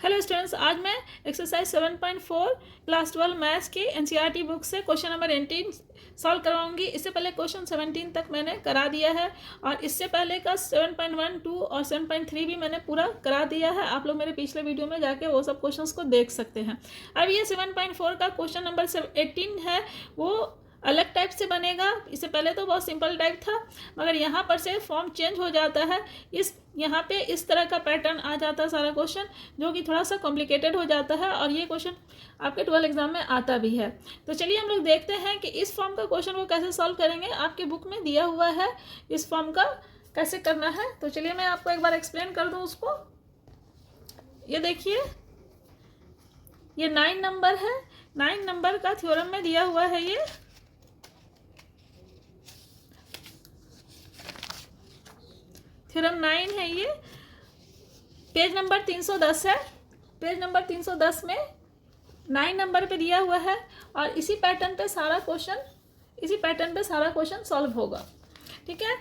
Hello students, आज मैं exercise 7.4 class 12 maths की एनसीईआरटी बुक से क्वेश्चन नंबर 18 सॉल्व करवाऊंगी। इससे पहले क्वेश्चन 17 तक मैंने करा दिया है और इससे पहले का 7.1, 2 और 7.3 भी मैंने पूरा करा दिया है। आप लोग मेरे पिछले वीडियो में जाके वो सब क्वेश्चंस को देख सकते हैं। अब ये 7.4 का क्वेश्चन नंबर 18 है, वो अलग टाइप से बनेगा। इससे पहले तो बहुत सिंपल टाइप था, मगर यहाँ पर से फॉर्म चेंज हो जाता है। यहाँ पे इस तरह का पैटर्न आ जाता है सारा क्वेश्चन, जो कि थोड़ा सा कॉम्प्लिकेटेड हो जाता है और ये क्वेश्चन आपके 12 एग्जाम में आता भी है। तो चलिए हम लोग देखते हैं कि इस फॉर्म का क्वेश्चन को कैसे सॉल्व करेंगे। आपके बुक में दिया हुआ है इस फॉर्म का कैसे करना है। तो चलिए मैं आपको एक बार एक्सप्लेन कर दूं उसको। ये देखिए, ये 9 नंबर है। 9 नंबर का थ्योरम में दिया हुआ है। ये थ्योरम 9 है। ये पेज नंबर 310 है। पेज नंबर 310 में 9 नंबर पे दिया हुआ है और इसी पैटर्न पे सारा क्वेश्चन सॉल्व होगा। ठीक है।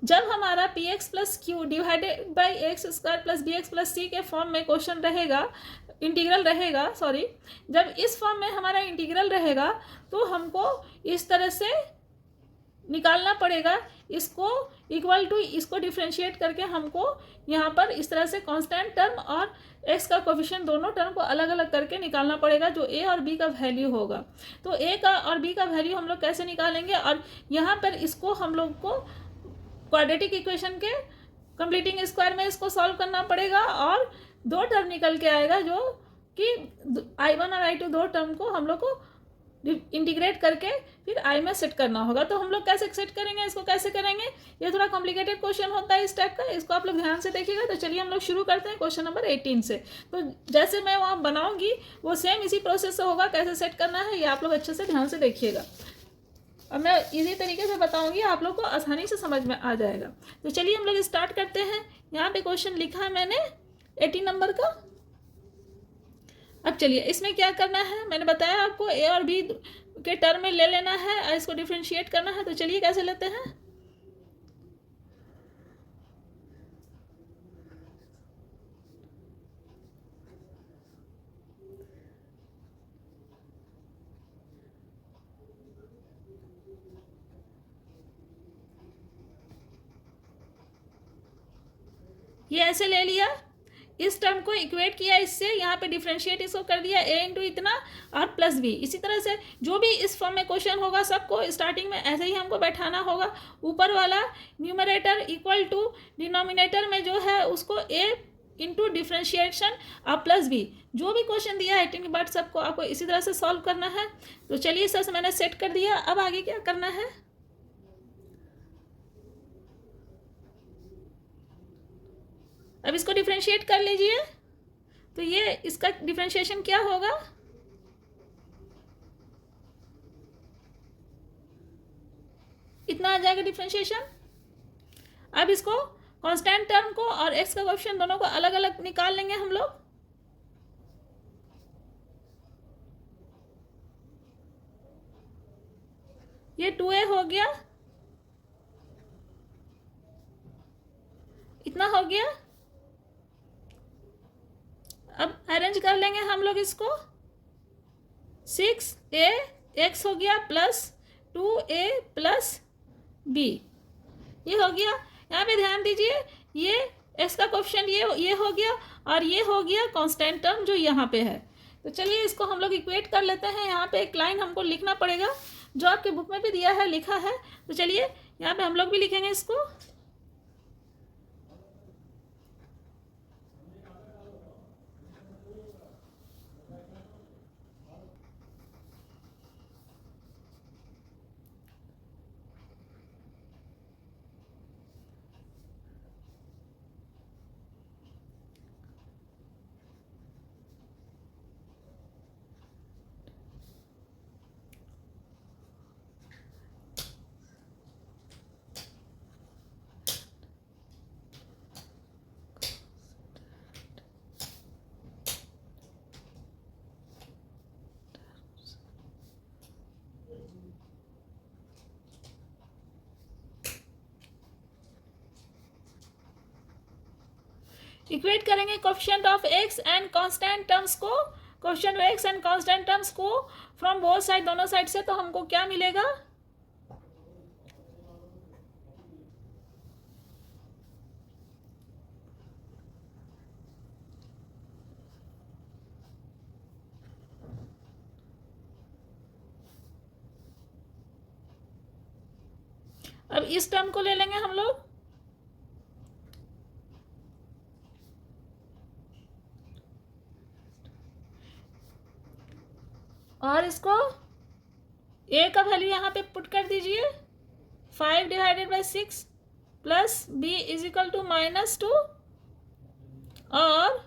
जब हमारा p x plus q divided by x square plus b x plus c के फॉर्म में क्वेश्चन रहेगा, इंटीग्रल रहेगा, सॉरी, जब इस फॉर्म में हमारा इंटीग्रल रहेगा तो हमको इस तरह से निकालना पड़ेगा। इसको इक्वल टू इसको डिफ्रेंशिएट करके हमको यहाँ पर इस तरह से कांस्टेंट टर्म और एक्स का कोफिशिएंट दोनों टर्म को अलग अलग करके निकालना पड़ेगा, जो ए और बी का वैल्यू होगा। तो ए का और बी का वैल्यू हम लोग कैसे निकालेंगे, और यहाँ पर इसको हम लोग को क्वाड्रेटिक इक्वेशन के कंप्लीटिंग स्क्वायर में इसको सॉल्व करना पड़ेगा और दो टर्म निकल के आएगा, जो कि I1 और I2 दो टर्म को हम लोग को इंटीग्रेट करके फिर आई में सेट करना होगा। तो हम लोग कैसे सेट करेंगे, इसको कैसे करेंगे, ये थोड़ा कॉम्प्लिकेटेड क्वेश्चन होता है इस टाइप का। इसको आप लोग ध्यान से देखिएगा। तो चलिए हम लोग शुरू करते हैं क्वेश्चन नंबर 18 से। तो जैसे मैं वहाँ बनाऊंगी वो सेम इसी प्रोसेस से होगा। कैसे सेट करना है ये आप लोग अच्छे से ध्यान से देखिएगा और मैं इसी तरीके से बताऊंगी, आप लोग को आसानी से समझ में आ जाएगा। तो चलिए हम लोग स्टार्ट करते हैं। यहाँ पे क्वेश्चन लिखा है मैंने 18 नंबर का। अब चलिए इसमें क्या करना है, मैंने बताया आपको ए और बी के टर्म में ले लेना है और इसको डिफ्रेंशिएट करना है। तो चलिए कैसे लेते हैं। ये ऐसे ले लिया, इस टर्म को इक्वेट किया इससे, यहाँ पे डिफ्रेंशिएट इसको कर दिया ए इंटू इतना और प्लस बी। इसी तरह से जो भी इस फॉर्म में क्वेश्चन होगा सबको स्टार्टिंग में ऐसे ही हमको बैठाना होगा। ऊपर वाला न्यूमरेटर इक्वल टू डिनोमिनेटर में जो है उसको ए इंटू डिफ्रेंशिएशन और प्लस बी। जो भी क्वेश्चन दिया है 18 के बाद सबको आपको इसी तरह से सॉल्व करना है। तो चलिए सर मैंने सेट कर दिया। अब आगे क्या करना है, अब इसको डिफ्रेंशिएट कर लीजिए। तो ये इसका डिफ्रेंशिएशन क्या होगा, इतना आ जाएगा डिफ्रेंशिएशन। अब इसको कांस्टेंट टर्म को और एक्स का कोएफिशिएंट दोनों को अलग अलग निकाल लेंगे हम लोग। ये 2a हो गया, इतना हो गया। अब अरेंज कर लेंगे हम लोग इसको। 6a एक्स हो गया प्लस 2a प्लस b, ये हो गया। यहाँ पे ध्यान दीजिए, ये एक्स का कोएफिशिएंट ये हो गया और ये हो गया कांस्टेंट टर्म जो यहाँ पे है। तो चलिए इसको हम लोग इक्वेट कर लेते हैं। यहाँ पे एक लाइन हमको लिखना पड़ेगा, जो आपके बुक में भी दिया है, लिखा है। तो चलिए यहाँ पे हम लोग भी लिखेंगे इसको। इक्वेट करेंगे coefficient of x and constant terms को, coefficient of x and constant terms को फ्रॉम बोथ साइड, दोनों साइड से, तो हमको क्या मिलेगा? अब इस टर्म को ले लेंगे हम लोग, और इसको ए का वैल्यू यहाँ पे पुट कर दीजिए, 5/6 plus B is equal to -2, और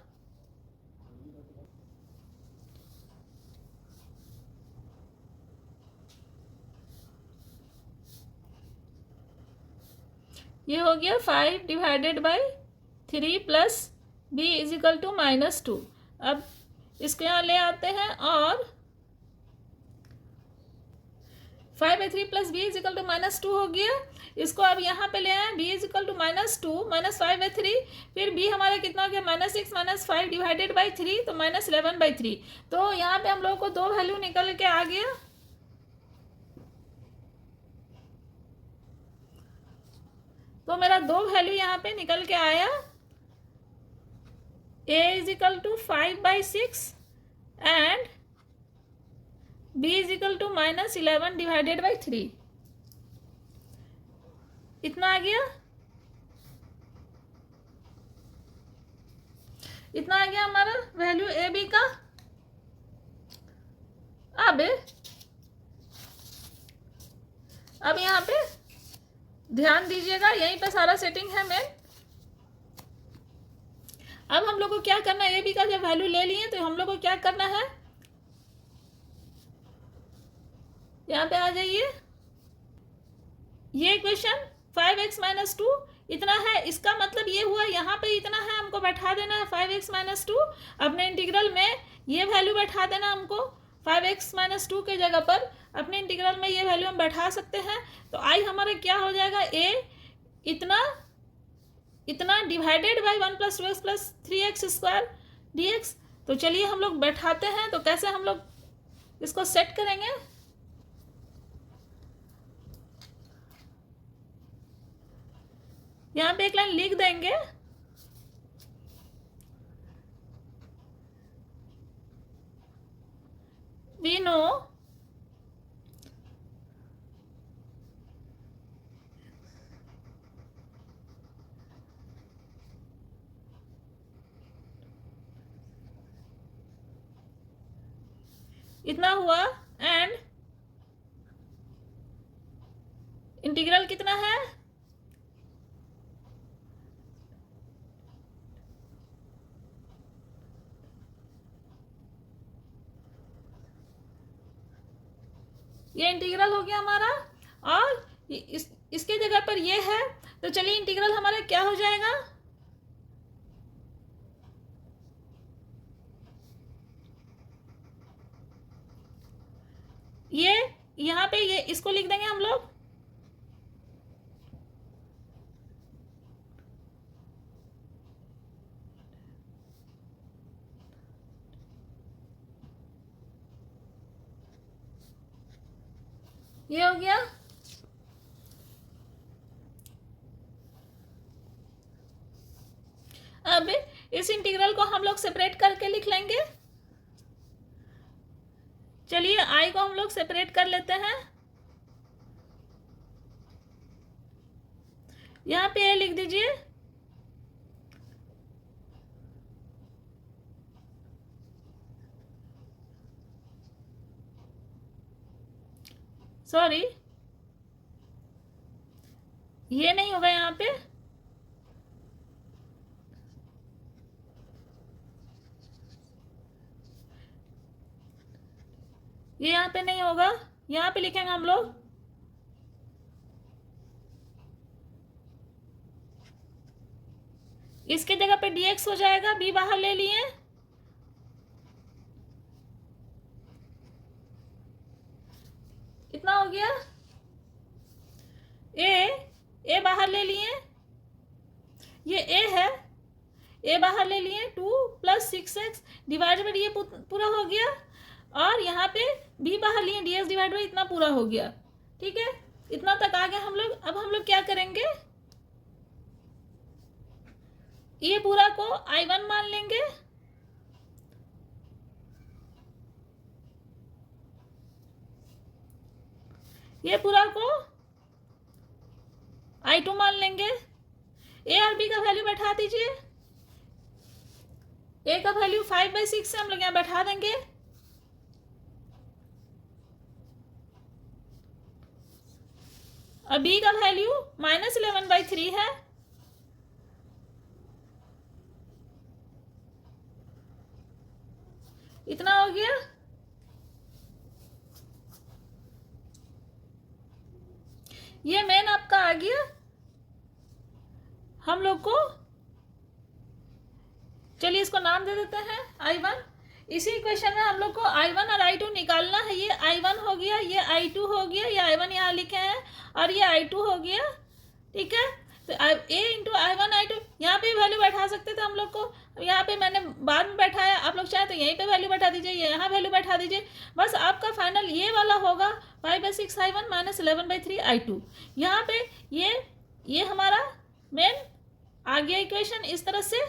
ये हो गया 5/3 plus B is equal to -2। अब इसको यहाँ ले आते हैं, और 5/3 plus B is equal to -2 हो गया। इसको अब यहाँ पे ले आए, बी इज इक्वल टू -2 -5/3, फिर बी हमारा कितना हो गया? -6 -5 डिवाइडेड बाई 3, तो -11/3। तो यहाँ पे हम लोग को दो वैल्यू निकल के आ गया। तो मेरा दो वैल्यू यहाँ पे निकल के आया, a is equal to 5/6 and b is equal to -11 divided by 3। इतना आ गया, इतना आ गया हमारा वैल्यू ए बी का। अब यहाँ पे ध्यान दीजिएगा, यहीं पे सारा सेटिंग है मेन। अब हम लोग को क्या करना है? ए बी का जब वैल्यू ले लिए तो हम लोग को क्या करना है? यहाँ पे आ जाइए, ये इक्वेशन 5x - 2 इतना है, इसका मतलब ये हुआ यहाँ पे इतना है, हमको बैठा देना है 5x - 2। अपने इंटीग्रल में ये वैल्यू बैठा देना हमको, 5x - 2 के जगह पर अपने इंटीग्रल में ये वैल्यू हम बैठा सकते हैं। तो आई हमारा क्या हो जाएगा? a इतना इतना divided by 1 + 2x + 3x² dx। तो चलिए हम लोग बैठाते हैं। तो कैसे हम लोग इसको सेट करेंगे? यहाँ पे एक लाइन लिख देंगे, we know इतना हुआ, एंड इंटीग्रल कितना है? ये इंटीग्रल हो गया हमारा, और इसके जगह पर ये है। तो चलिए इंटीग्रल हमारा क्या हो जाएगा? ये यहाँ पे ये इसको लिख देंगे हम लोग, ये हो गया। अब इस इंटीग्रल को हम लोग सेपरेट करके लिख लेंगे। चलिए आई को हम लोग सेपरेट कर लेते हैं। यहाँ पे ए लिख दीजिए, सॉरी ये नहीं होगा यहाँ पे, ये यहाँ पे नहीं होगा, यहाँ पे लिखेंगे हम लोग इसके जगह पे dx हो जाएगा, b बाहर ले लिए, इतना हो गया। ए बाहर ले लिए, ये a है, ए बाहर ले लिए, 2+6x डिवाइड बाई ये पूरा हो गया, और यहाँ पे बी बाहर लिए, डी एक्स डिवाइड बाई इतना पूरा हो गया। ठीक है, इतना तक आ गया हम लोग। अब हम लोग क्या करेंगे, ये पूरा को I1 मान लेंगे, ये पूरा को I2 मान लेंगे। ए और बी का वैल्यू बैठा दीजिए। ए का वैल्यू 5/6 से हम लोग यहाँ बैठा देंगे, और बी का वैल्यू -11/3 है। इतना हो गया। ये मेन आपका आ गया। हम लोग को चलिए इसको नाम दे देते हैं I1। इसी इक्वेशन में हम लोग को I1 और I2 निकालना है। ये I1 हो गया, ये I2 हो गया, ये I1 यहाँ लिखे हैं, और ये I2 हो गया। ठीक है, तो A इंटू I1 I2 यहाँ पे वैल्यू बैठा सकते थे हम लोग को। यहाँ पे मैंने बाद में बैठाया, आप लोग चाहे तो यहीं पे वैल्यू बैठा दीजिए, यहाँ वैल्यू बैठा दीजिए। बस आपका फाइनल ये वाला होगा 5/6 I1 -11/3 I2। यहाँ पे ये हमारा मेन आ गया इक्वेशन इस तरह से।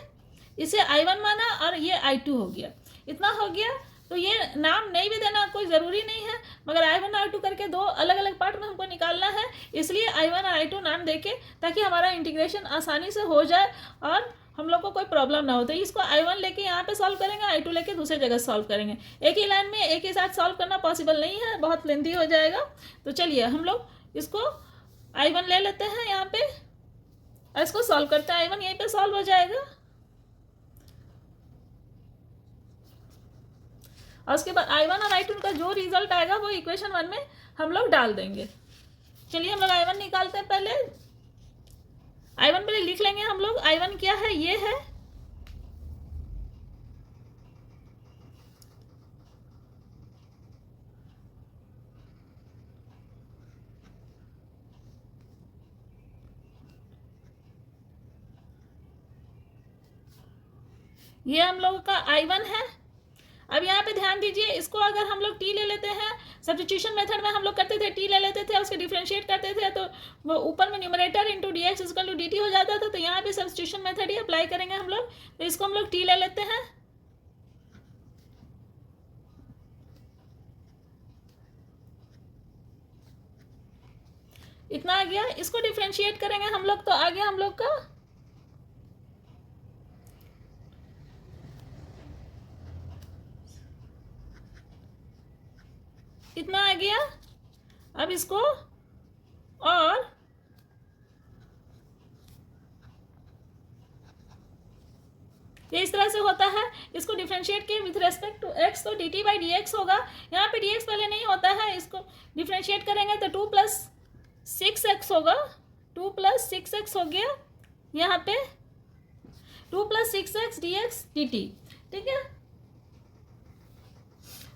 इसे I1 माना और ये I2 हो गया। इतना हो गया। तो ये नाम नहीं भी देना कोई ज़रूरी नहीं है, मगर I1 और I2 करके दो अलग अलग पार्ट में हमको निकालना है, इसलिए I1 और I2 नाम देके, ताकि हमारा इंटीग्रेशन आसानी से हो जाए और हम लोग को कोई प्रॉब्लम ना हो। तो इसको I1 लेके यहाँ पे सॉल्व करेंगे, I2 लेके दूसरी जगह सॉल्व करेंगे। एक ही लाइन में एक ही साथ सॉल्व करना पॉसिबल नहीं है, बहुत लेंथी हो जाएगा। तो चलिए हम लोग इसको I1 ले लेते हैं यहाँ पे, इसको सॉल्व करते हैं। I1 यहीं पे सॉल्व हो जाएगा, और उसके बाद I1 और I2 का जो रिजल्ट आएगा वो इक्वेशन 1 में हम लोग डाल देंगे। चलिए हम लोग I1 निकालते हैं। पहले I1 पहले लिख लेंगे हम लोग। I1 क्या है, ये है, ये हम लोग का I1 है। अब यहाँ पे ध्यान दीजिए, इसको अगर हम लोग t ले लेते हैं, सब्स्टिट्यूशन मेथड में हम लोग करते थे, t ले लेते थे, उसके डिफ्रेंशिएट करते थे, तो वो ऊपर में numerator into dx equal to dt हो जाता था। तो यहाँ पे सब्स्टिट्यूशन मेथड ही अप्लाई करेंगे हम लोग। तो इसको हम लोग t ले लेते हैं। इतना आ गया। इसको डिफ्रेंशिएट करेंगे हम लोग, तो आ गया हम लोग का इतना आ गया। अब इसको और ये इस तरह से होता है। इसको डिफ्रेंशिएट किए विथ रेस्पेक्ट टू x, तो dt बाई dx होगा। यहाँ पे dx पहले नहीं होता है, इसको डिफ्रेंशिएट करेंगे तो 2+6x होगा। 2+6x हो गया यहाँ पे, 2+6x dx dt। ठीक है,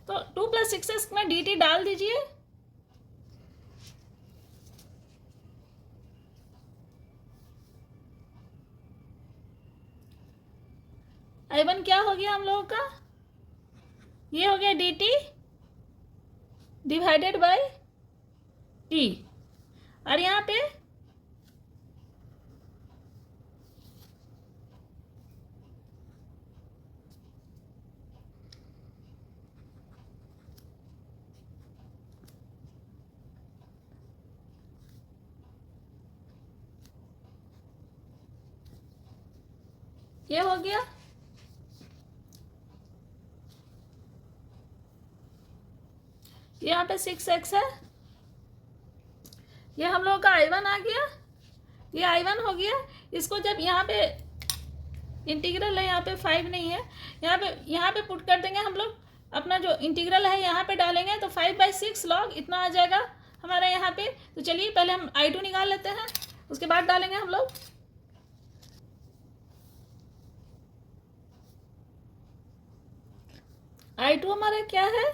तो 2+6x में dt डाल दीजिए। I1 क्या हो गया हम लोगों का, ये हो गया dt डिवाइडेड बाय t, और यहाँ पे ये हो गया। यहाँ पे 6x है, ये हम लोगों का I1 आ गया, ये I1 हो गया। इसको जब यहाँ पे इंटीग्रल है, यहाँ पे 5 नहीं है, यहाँ पे पुट कर देंगे हम लोग। अपना जो इंटीग्रल है यहाँ पे डालेंगे, तो 5/6 log इतना आ जाएगा हमारा यहाँ पे। तो चलिए पहले हम I2 निकाल लेते हैं, उसके बाद डालेंगे हम लोग। I2 हमारा क्या है,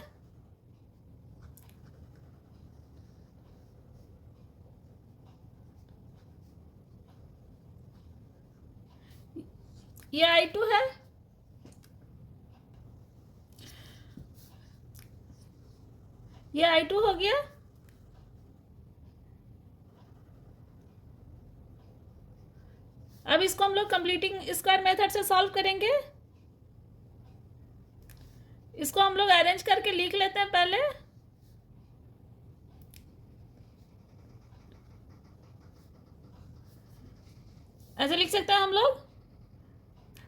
ये I2 है, ये I2 हो गया। अब इसको हम लोग कंप्लीटिंग स्क्वायर मेथड से सॉल्व करेंगे। इसको हम लोग अरेंज करके लिख लेते हैं पहले। ऐसे लिख सकते हैं हम लोग।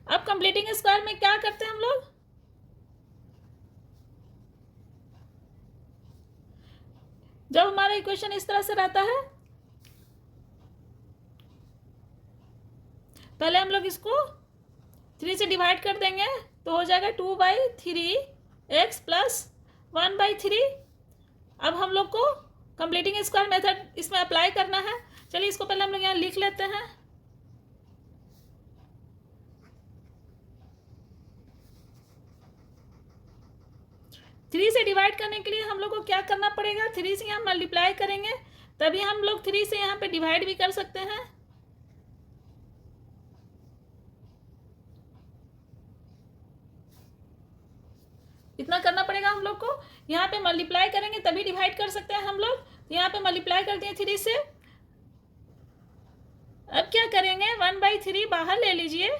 अब कंप्लीटिंग स्क्वायर में क्या करते हैं हम लोग, जब हमारा इक्वेशन इस तरह से रहता है, पहले हम लोग इसको 3 से डिवाइड कर देंगे तो हो जाएगा 2/3x+1/3। अब हम लोग को कंप्लीटिंग स्क्वायर मेथड इसमें अप्लाई करना है। चलिए इसको पहले हम लोग यहाँ लिख लेते हैं। थ्री से डिवाइड करने के लिए हम लोग को क्या करना पड़ेगा, 3 से यहाँ मल्टीप्लाई करेंगे, तभी हम लोग 3 से यहाँ पे डिवाइड भी कर सकते हैं। इतना करना पड़ेगा हम लोग को। यहाँ पे मल्टीप्लाई करेंगे तभी डिवाइड कर सकते हैं हम लोग। तो यहाँ पे मल्टीप्लाई कर दिए 3 से। अब क्या करेंगे, 1/3 बाहर ले लीजिए।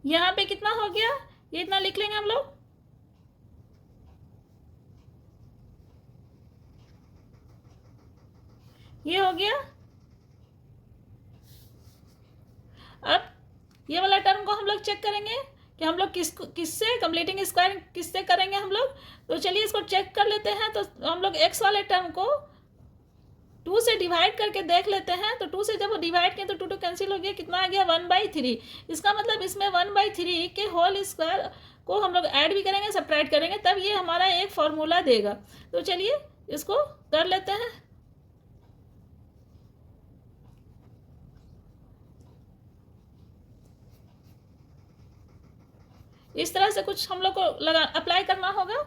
यहाँ पे कितना हो गया, ये इतना लिख लेंगे हम लोग। ये हो गया। अब ये वाला टर्म को हम लोग चेक करेंगे कि हम लोग किससे कंप्लीटिंग स्क्वायर किससे करेंगे हम लोग। तो चलिए इसको चेक कर लेते हैं। तो हम लोग एक्स वाले टर्म को 2 से डिवाइड करके देख लेते हैं। तो 2 से जब डिवाइड किए तो 2 कैंसिल हो गया, कितना आ गया 1/3। इसका मतलब इसमें 1/3 के होल स्क्वायर को हम लोग ऐड भी करेंगे, सब्ट्रैक्ट करेंगे, तब ये हमारा एक फॉर्मूला देगा। तो चलिए इसको कर लेते हैं। इस तरह से कुछ हम लोग को अप्लाई करना होगा।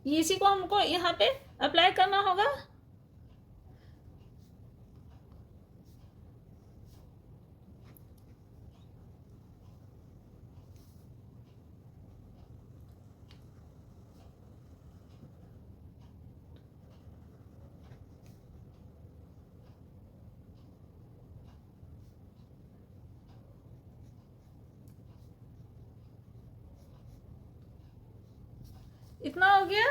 इसी को हमको यहाँ पे अप्लाई करना होगा। इतना हो गया।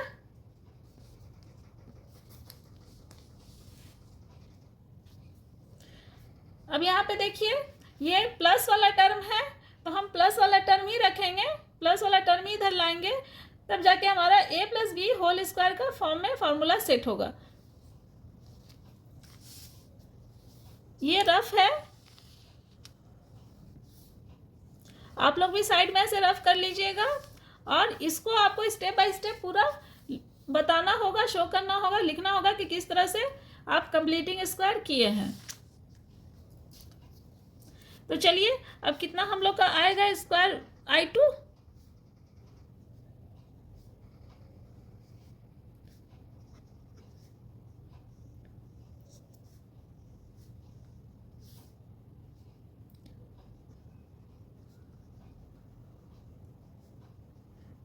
अब यहाँ पे देखिए ये प्लस वाला टर्म है, तो हम प्लस वाला टर्म ही रखेंगे, प्लस वाला टर्म ही इधर लाएंगे, तब जाके हमारा a+b होल स्क्वायर का फॉर्म में फॉर्मूला सेट होगा। ये रफ है, आप लोग भी साइड में से रफ कर लीजिएगा। और इसको आपको स्टेप बाय स्टेप पूरा बताना होगा, शो करना होगा, लिखना होगा कि किस तरह से आप कंप्लीटिंग स्क्वायर किए हैं। तो चलिए अब कितना हम लोग का आएगा square I2।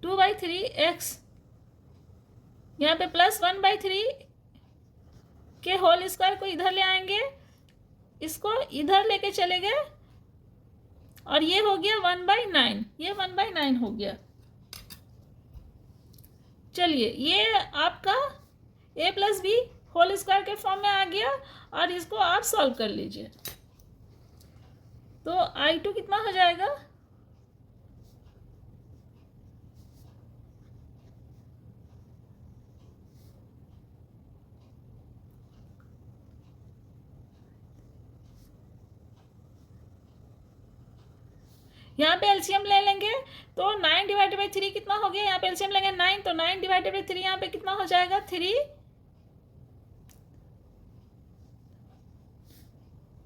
Two by three x, यहाँ पे प्लस 1/3 के होल स्क्वायर को इधर ले आएंगे, इसको इधर लेके चले गए, और ये हो गया 1/9, ये 1/9 हो गया। चलिए ये आपका a+b होल स्क्वायर के फॉर्म में आ गया, और इसको आप सॉल्व कर लीजिए। तो I2 कितना हो जाएगा, यहाँ पे एलसीएम ले लेंगे तो 9/3 कितना हो गया, यहाँ पे एलसीएम लेंगे 9, तो 9/3 यहाँ पे कितना हो जाएगा 3।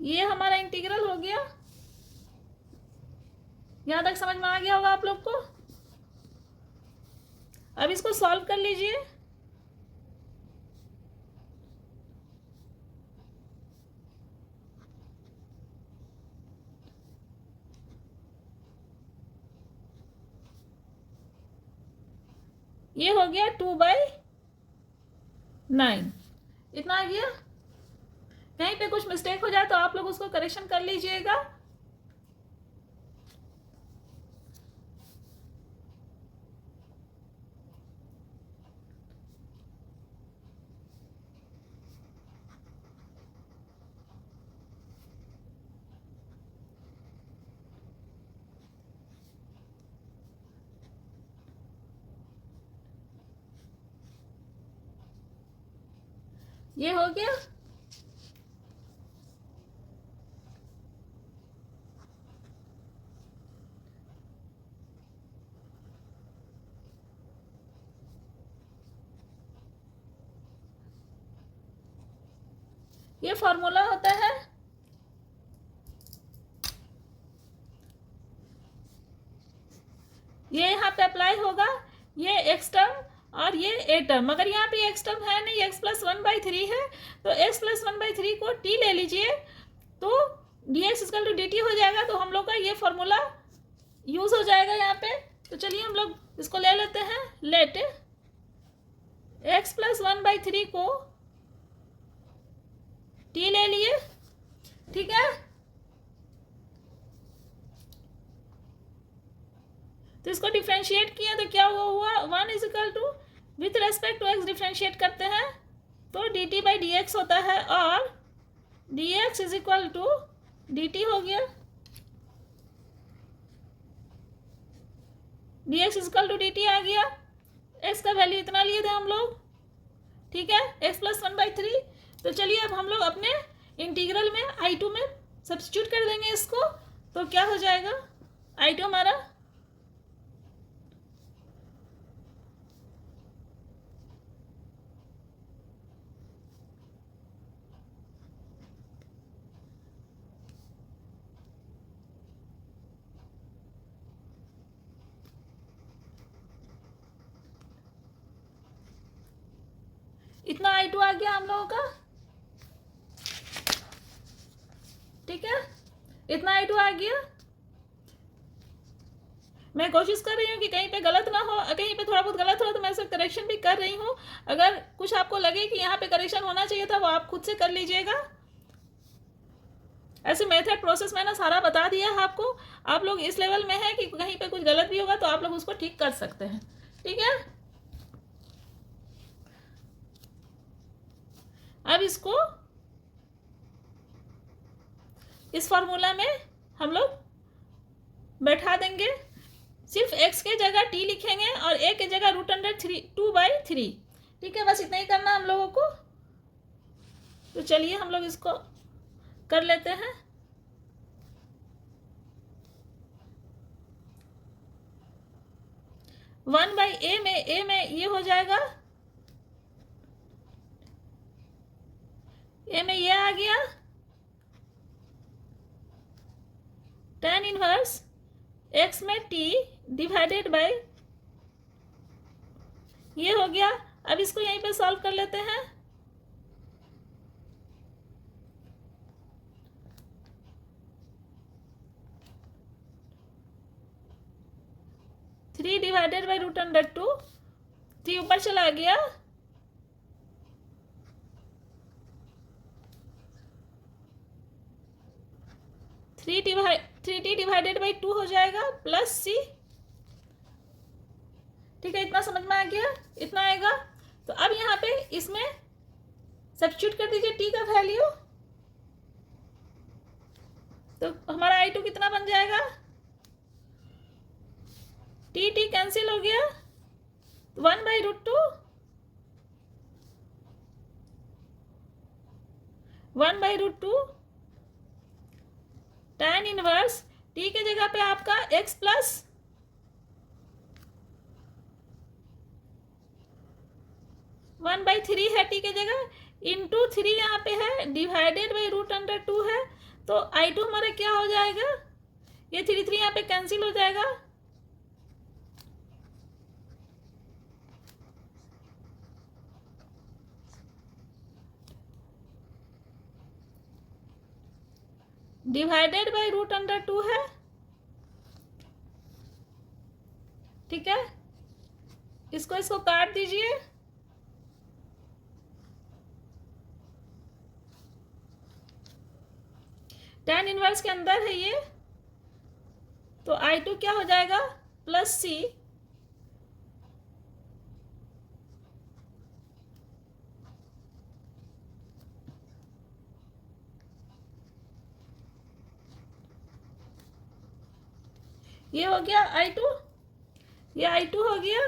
ये हमारा इंटीग्रल हो गया। यहाँ तक समझ में आ गया होगा आप लोग को। अब इसको सॉल्व कर लीजिए। ये हो गया 2/9। इतना आ गया। कहीं पे कुछ मिस्टेक हो जाए तो आप लोग उसको करेक्शन कर लीजिएगा। ये हो गया। ये फॉर्मूला होता है, ये यहाँ पे अप्लाई होगा, ये एक्स टर्म और ये ए टर्म। मगर यहाँ पे एक्स टर्म है नहीं, एक्स प्लस 1/3 है, तो एक्स प्लस 1/3 को टी ले लीजिए, तो D X equal to D T हो जाएगा। तो हम लोग का ये फॉर्मूला यूज हो जाएगा यहाँ पे। तो चलिए हम लोग इसको ले लेते हैं। लेट एक्स प्लस 1/3 को टी ले लिए, ठीक है। तो इसको डिफ्रेंशिएट किया तो क्या हुआ 1 is equal to, with respect to x differentiate करते हैं तो d t by d x होता है, और d x is equal to D T हो गया। D x is equal to D t आ गया। एक्स का वैल्यू इतना लिए थे हम लोग, ठीक है, एक्स प्लस 1/3। तो चलिए अब हम लोग अपने इंटीग्रल में I2 में सब्स्टिट्यूट कर देंगे इसको। तो क्या हो जाएगा, I2 हमारा इतना I2 आ गया हम लोगों का, ठीक है, इतना I2 आ गया। मैं कोशिश कर रही हूँ कि कहीं पे गलत ना हो, कहीं पे थोड़ा बहुत गलत हो तो मैं इसे करेक्शन भी कर रही हूँ। अगर कुछ आपको लगे कि यहाँ पे करेक्शन होना चाहिए था, वो आप खुद से कर लीजिएगा। ऐसे मेथड प्रोसेस मैंने सारा बता दिया है आपको। आप लोग इस लेवल में है कि कहीं पे कुछ गलत भी होगा तो आप लोग उसको ठीक कर सकते हैं, ठीक है। अब इसको इस फॉर्मूला में हम लोग बैठा देंगे। सिर्फ x के जगह t लिखेंगे और a के जगह √3 2/3, ठीक है। बस इतना ही करना हम लोगों को। तो चलिए हम लोग इसको कर लेते हैं। वन बाई ए में ये हो जाएगा, ए में ये आ गया tan इनवर्स x में t डिवाइडेड बाय ये हो गया। अब इसको यहीं पे सॉल्व कर लेते हैं। थ्री डिवाइडेड बाई √2, 3 ऊपर चला गया, थ्री टी डिवाइडेड बाई 2 हो जाएगा प्लस सी, ठीक है। इतना समझ में आ गया, इतना आएगा। तो अब यहाँ पे इसमें सब्स्टिट्यूट कर दीजिए टी का वैल्यू, तो हमारा I2 कितना बन जाएगा, टी टी कैंसिल हो गया, 1/√2 1/√2 tan इनवर्स टी के जगह पे आपका x प्लस 1/3 है टी के जगह, इंटू 3 यहाँ पे है, डिवाइडेड बाई √2 है। तो I2 हमारा क्या हो जाएगा, ये 3 यहाँ पे कैंसिल हो जाएगा, डिवाइडेड बाई √2 है, ठीक है। इसको काट दीजिए। tan इनवर्स के अंदर है ये, तो I2 क्या हो जाएगा प्लस C ये हो गया I2, ये I2 हो गया।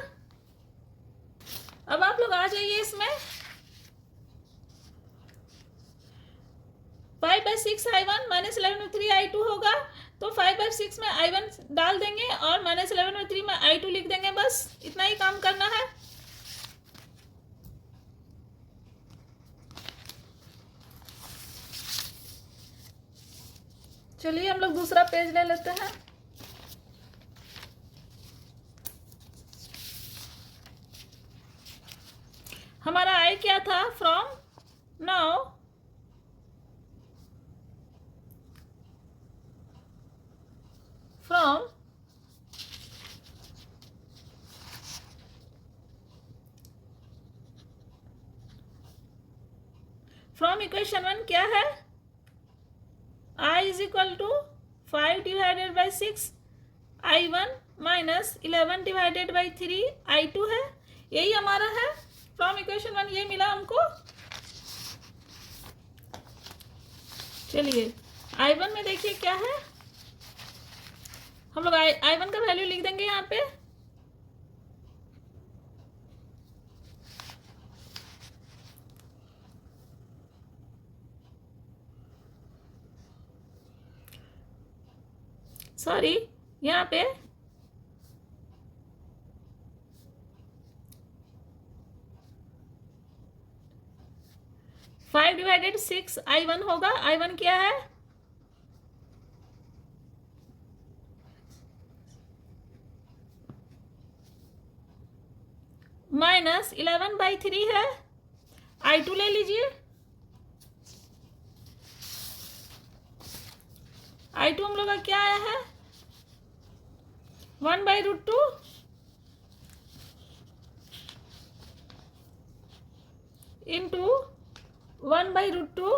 अब आप लोग आ जाइए इसमें 5/6 I1 माइनस 11/3 I2 होगा, तो 5/6 में I1 डाल देंगे और माइनस 11/3 में I2 लिख देंगे, बस इतना ही काम करना है। चलिए हम लोग दूसरा पेज ले लेते हैं। हमारा I क्या था, फ्रॉम नाउ फ्रॉम इक्वेशन 1 क्या है, I is equal to 5 divided by 6 I1 minus 11 divided by 3 I2 है, यही हमारा है फ्रॉम इक्वेशन 1, ये मिला हमको। चलिए I1 में देखिए क्या है, हम लोग I1 का वैल्यू लिख देंगे यहाँ पे, सॉरी यहाँ पे 5 डिवाइडेड 6 I1 होगा। I1 क्या है, माइनस 11/3 है। I2 ले लीजिए, I2 हम लोग का क्या आया है 1/√2 इंटू 1/√2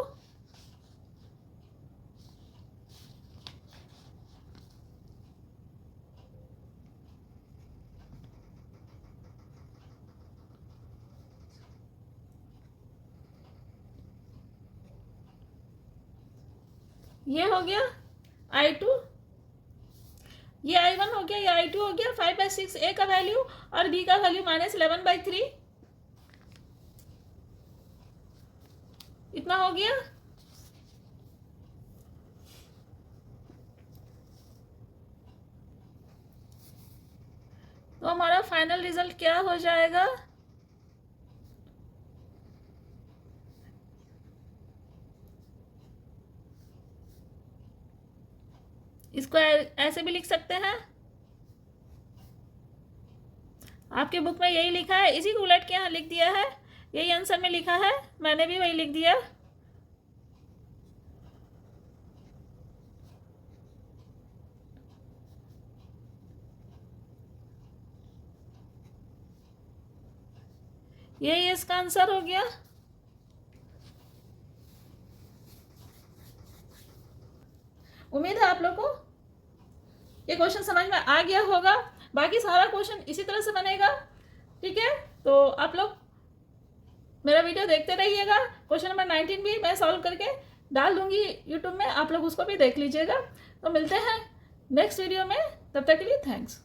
ये हो गया I2, ये I1 हो गया, ये I2 हो गया। 5/6 A का वैल्यू और B का वैल्यू माइनस 11/3, इतना हो गया। तो हमारा फाइनल रिजल्ट क्या हो जाएगा, इसको ऐसे भी लिख सकते हैं, आपके बुक में यही लिखा है, इसी को उलट के यहाँ लिख दिया है, यही आंसर में लिखा है, मैंने भी वही लिख दिया। यही इसका आंसर हो गया। उम्मीद है आप लोग को ये क्वेश्चन समझ में आ गया होगा। बाकी सारा क्वेश्चन इसी तरह से बनेगा, ठीक है। तो आप लोग मेरा वीडियो देखते रहिएगा। क्वेश्चन नंबर 19 भी मैं सॉल्व करके डाल दूंगी यूट्यूब में, आप लोग उसको भी देख लीजिएगा। तो मिलते हैं नेक्स्ट वीडियो में, तब तक के लिए थैंक्स।